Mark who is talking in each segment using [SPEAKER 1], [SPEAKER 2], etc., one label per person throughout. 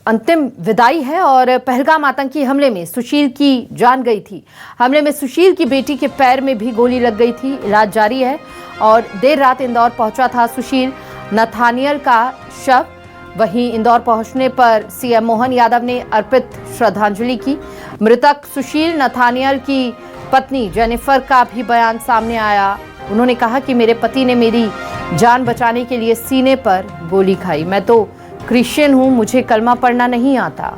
[SPEAKER 1] अंतिम विदाई है और पहलगाम आतंकी हमले में सुशील की जान गई थी। हमले में सुशील की बेटी के पैर में भी गोली लग गई थी। इलाज जारी है और देर रात इंदौर पहुंचा था सुशील नथानियल का शव। वहीं इंदौर पहुंचने पर सीएम मोहन यादव ने अर्पित श्रद्धांजलि की। मृतक सुशील नथानियल की पत्नी जेनिफर का भी बयान सामने आया। उन्होंने कहा कि मेरे पति ने मेरी जान बचाने के लिए सीने पर गोली खाई। मैं तो क्रिश्चियन हूं, मुझे कलमा पढ़ना नहीं आता।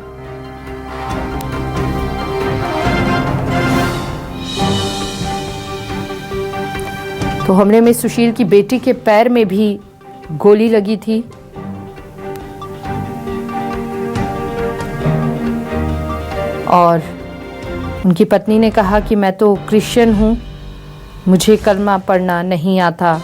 [SPEAKER 1] तो हमले में सुशील की बेटी के पैर में भी गोली लगी थी। और उनकी पत्नी ने कहा कि मैं तो क्रिश्चियन हूं, मुझे कलमा पढ़ना नहीं आता।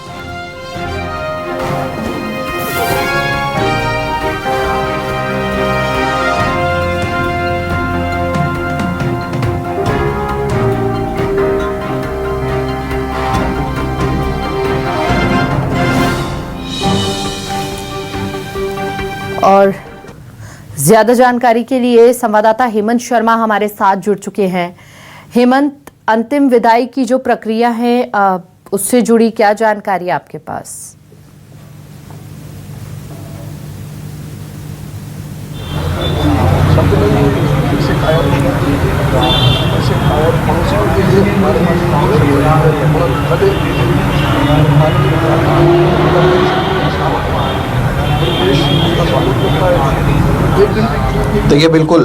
[SPEAKER 1] और ज्यादा जानकारी के लिए संवाददाता हेमंत शर्मा हमारे साथ जुड़ चुके हैं। हेमंत, अंतिम विदाई की जो प्रक्रिया है उससे जुड़ी क्या जानकारी आपके पास?
[SPEAKER 2] देखिए, बिल्कुल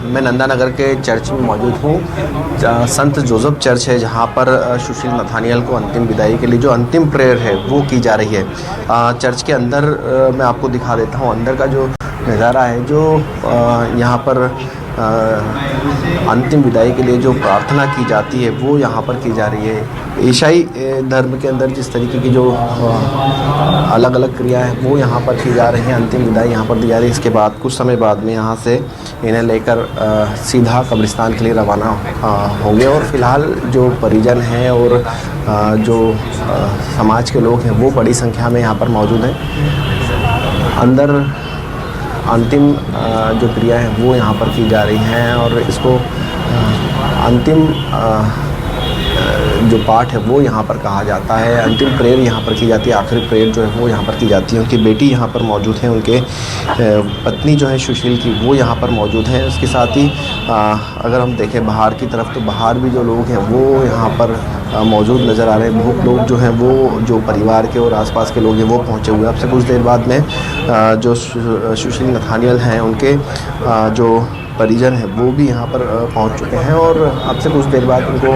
[SPEAKER 2] मैं नंदा नगर के चर्च में मौजूद हूँ। संत जोसेफ चर्च है जहाँ पर सुशील नथानियल को अंतिम विदाई के लिए जो अंतिम प्रेयर है वो की जा रही है। चर्च के अंदर मैं आपको दिखा देता हूँ अंदर का जो नज़ारा है, जो यहाँ पर अंतिम विदाई के लिए जो प्रार्थना की जाती है वो यहाँ पर की जा रही है। ईसाई धर्म के अंदर जिस तरीके की जो अलग अलग क्रिया है वो यहाँ पर की जा रही है। अंतिम विदाई यहाँ पर दी जा रही है। इसके बाद कुछ समय बाद में यहाँ से इन्हें लेकर सीधा कब्रिस्तान के लिए रवाना होंगे। और फिलहाल जो परिजन हैं और जो समाज के लोग हैं वो बड़ी संख्या में यहाँ पर मौजूद हैं। अंदर अंतिम जो क्रिया है वो यहाँ पर की जा रही हैं और इसको अंतिम जो पाठ है वो यहाँ पर कहा जाता है। अंतिम प्रेयर यहाँ पर की जाती है। आखिरी प्रेयर जो है वो यहाँ पर की जाती है। उनकी बेटी यहाँ पर मौजूद है, उनके पत्नी जो है सुशील की वो यहाँ पर मौजूद है। उसके साथ ही अगर हम देखें बाहर की तरफ तो बाहर भी जो लोग हैं वो यहाँ पर मौजूद नज़र आ रहे हैं। बहुत लोग जो हैं वो जो परिवार के और आसपास के लोग हैं वो पहुँचे हुए हैं। अब से कुछ देर बाद में जो सुशील नथानियल हैं उनके जो परिजन है वो भी यहाँ पर पहुँच चुके हैं और अब से कुछ देर बाद उनको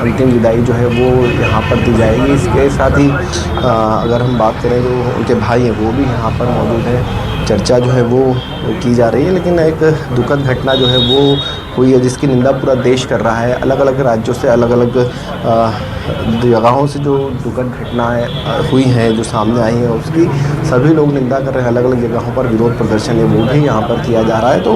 [SPEAKER 2] अंतिम विदाई जो है वो यहाँ पर दी जाएगी। इसके साथ ही अगर हम बात करें जो उनके भाई हैं वो भी यहाँ पर मौजूद हैं। चर्चा जो है वो की जा रही है, लेकिन एक दुखद घटना जो है वो हुई है जिसकी निंदा पूरा देश कर रहा है। अलग अलग राज्यों से अलग अलग जगहों से जो दुखद घटनाएं हुई हैं जो सामने आई हैं उसकी सभी लोग निंदा कर रहे हैं। अलग अलग जगहों पर विरोध प्रदर्शन है वो भी यहाँ पर किया जा रहा है। तो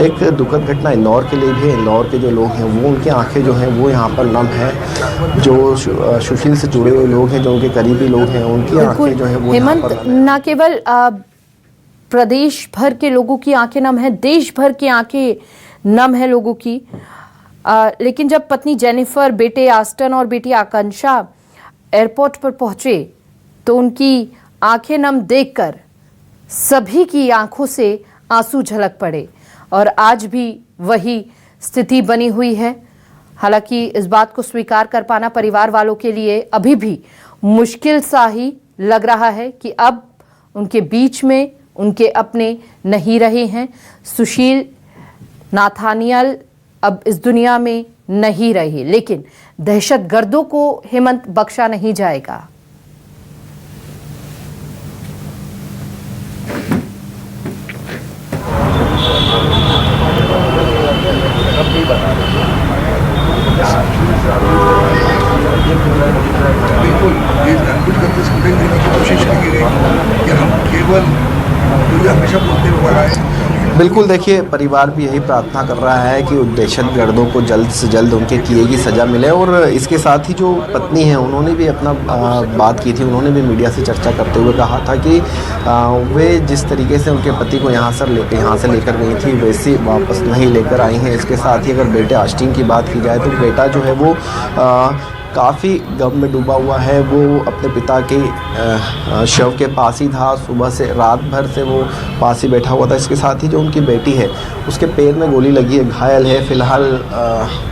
[SPEAKER 2] एक दुखद घटना इंदौर के लिए भी है। इंदौर के जो लोग हैं वो उनकी आंखें जो हैं वो यहाँ पर नम है। जो सुशील से जुड़े हुए लोग हैं, जो उनके करीबी लोग हैं, उनकी आंखें जो है वो
[SPEAKER 1] हेमंत, न केवल प्रदेश भर के लोगों की आंखें नम है, देश भर की आंखें नम है लोगों की। लेकिन जब पत्नी जेनिफर, बेटे आस्टन और बेटी आकांक्षा एयरपोर्ट पर पहुंचे तो उनकी आंखें नम देखकर सभी की आंखों से आंसू झलक पड़े और आज भी वही स्थिति बनी हुई है। हालांकि इस बात को स्वीकार कर पाना परिवार वालों के लिए अभी भी मुश्किल सा ही लग रहा है कि अब उनके बीच में उनके अपने नहीं रहे हैं। सुशील नाथानियल अब इस दुनिया में नहीं रहे, लेकिन दहशतगर्दों को हेमंत बख्शा नहीं जाएगा।
[SPEAKER 3] बिल्कुल ये जानबूझ करके संदेश देने की कोशिश की गई कि हम केवल जो हमेशा बोलते हुए आए
[SPEAKER 2] बिल्कुल, देखिए परिवार भी यही प्रार्थना कर रहा है कि दहशतगर्दों को जल्द से जल्द उनके किए की सज़ा मिले। और इसके साथ ही जो पत्नी है उन्होंने भी अपना बात की थी। उन्होंने भी मीडिया से चर्चा करते हुए कहा था कि वे जिस तरीके से उनके पति को यहाँ से लेकर गई थी वैसे वापस नहीं लेकर आई हैं। इसके साथ ही अगर बेटे आस्टीन की बात की जाए तो बेटा जो है वो काफ़ी गम में डूबा हुआ है। वो अपने पिता के शव के पास ही था, सुबह से रात भर से वो पास ही बैठा हुआ था। इसके साथ ही जो उनकी बेटी है उसके पैर में गोली लगी है, घायल है। फ़िलहाल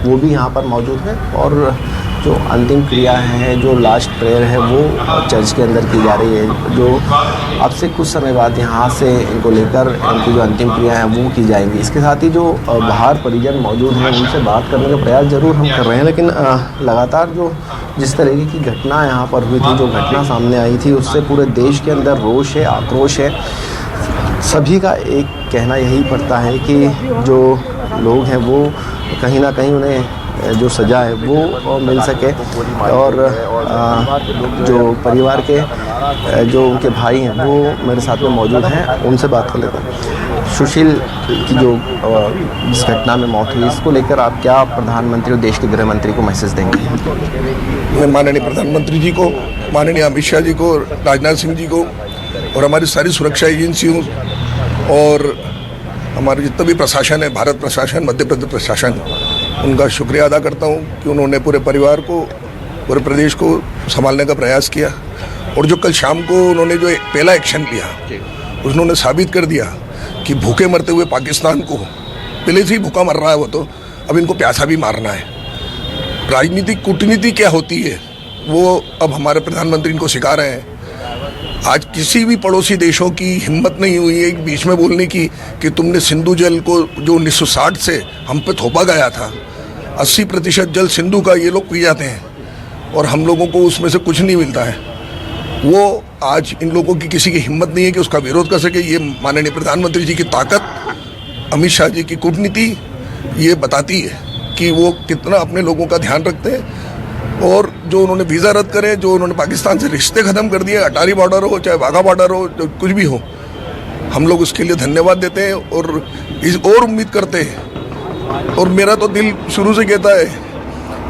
[SPEAKER 2] वो भी यहाँ पर मौजूद है। और जो अंतिम क्रिया है, जो लास्ट प्रेयर है, वो चर्च के अंदर की जा रही है, जो अब से कुछ समय बाद यहाँ से इनको लेकर इनकी जो अंतिम क्रिया है वो की जाएंगी। इसके साथ ही जो बाहर परिजन मौजूद हैं उनसे बात करने का प्रयास ज़रूर हम कर रहे हैं, लेकिन लगातार जो जिस तरीके की घटना यहाँ पर हुई थी, जो घटना सामने आई थी, उससे पूरे देश के अंदर रोष है, आक्रोश है। सभी का एक कहना यही पड़ता है कि जो लोग हैं वो कहीं ना कहीं उन्हें जो सज़ा है वो मिल सके। और जो परिवार के जो उनके भाई हैं वो मेरे साथ में मौजूद हैं, उनसे बात कर लेते हैं। सुशील की जो इस घटना में मौत हुई, इसको लेकर आप क्या प्रधानमंत्री और देश के गृह मंत्री को मैसेज देंगे?
[SPEAKER 3] मैं माननीय प्रधानमंत्री जी को, माननीय अमित शाह जी को, राजनाथ सिंह जी को और हमारी सारी सुरक्षा एजेंसियों और हमारे जितना भी प्रशासन है, भारत प्रशासन, मध्य प्रदेश प्रशासन, उनका शुक्रिया अदा करता हूँ कि उन्होंने पूरे परिवार को, पूरे प्रदेश को संभालने का प्रयास किया। और जो कल शाम को उन्होंने जो पहला एक्शन लिया, उन्होंने साबित कर दिया कि भूखे मरते हुए पाकिस्तान को, पहले से ही भूखा मर रहा है वो, तो अब इनको प्यासा भी मारना है। राजनीतिक कूटनीति क्या होती है वो अब हमारे प्रधानमंत्री इनको सिखा रहे हैं। आज किसी भी पड़ोसी देशों की हिम्मत नहीं हुई है बीच में बोलने की कि तुमने सिंधु जल को, जो 1960 से हम पे थोपा गया था, 80% जल सिंधु का ये लोग पी जाते हैं और हम लोगों को उसमें से कुछ नहीं मिलता है। वो आज इन लोगों की किसी की हिम्मत नहीं है कि उसका विरोध कर सके। ये माननीय प्रधानमंत्री जी की ताकत, अमित शाह जी की कूटनीति ये बताती है कि वो कितना अपने लोगों का ध्यान रखते हैं। और जो उन्होंने वीज़ा रद्द करे, जो उन्होंने पाकिस्तान से रिश्ते ख़त्म कर दिए, अटारी बॉर्डर हो चाहे वाघा बॉर्डर हो, जो कुछ भी हो, हम लोग उसके लिए धन्यवाद देते हैं और उम्मीद करते हैं। और मेरा तो दिल शुरू से कहता है,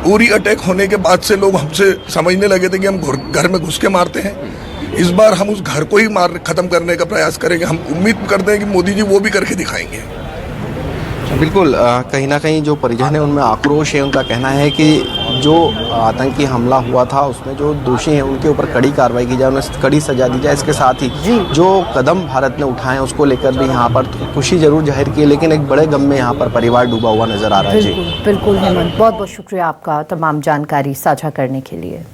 [SPEAKER 3] उरी अटैक होने के बाद से लोग हमसे समझने लगे थे कि हम घर में घुस के मारते हैं। इस बार हम उस घर को ही ख़त्म करने का प्रयास करेंगे। हम उम्मीद करते हैं कि मोदी जी वो भी करके दिखाएंगे।
[SPEAKER 2] बिल्कुल, कहीं ना कहीं जो परिजन है उनमें आक्रोश है। उनका कहना है कि जो आतंकी हमला हुआ था उसमें जो दोषी हैं उनके ऊपर कड़ी कार्रवाई की जाए, उन्हें कड़ी सजा दी जाए। इसके साथ ही जो कदम भारत ने उठाए उसको लेकर भी यहाँ पर खुशी जरूर जाहिर की, लेकिन एक बड़े गम में यहाँ पर परिवार डूबा हुआ नजर आ रहा है।
[SPEAKER 1] बिल्कुल हेमंत, बहुत बहुत शुक्रिया आपका तमाम जानकारी साझा करने के लिए।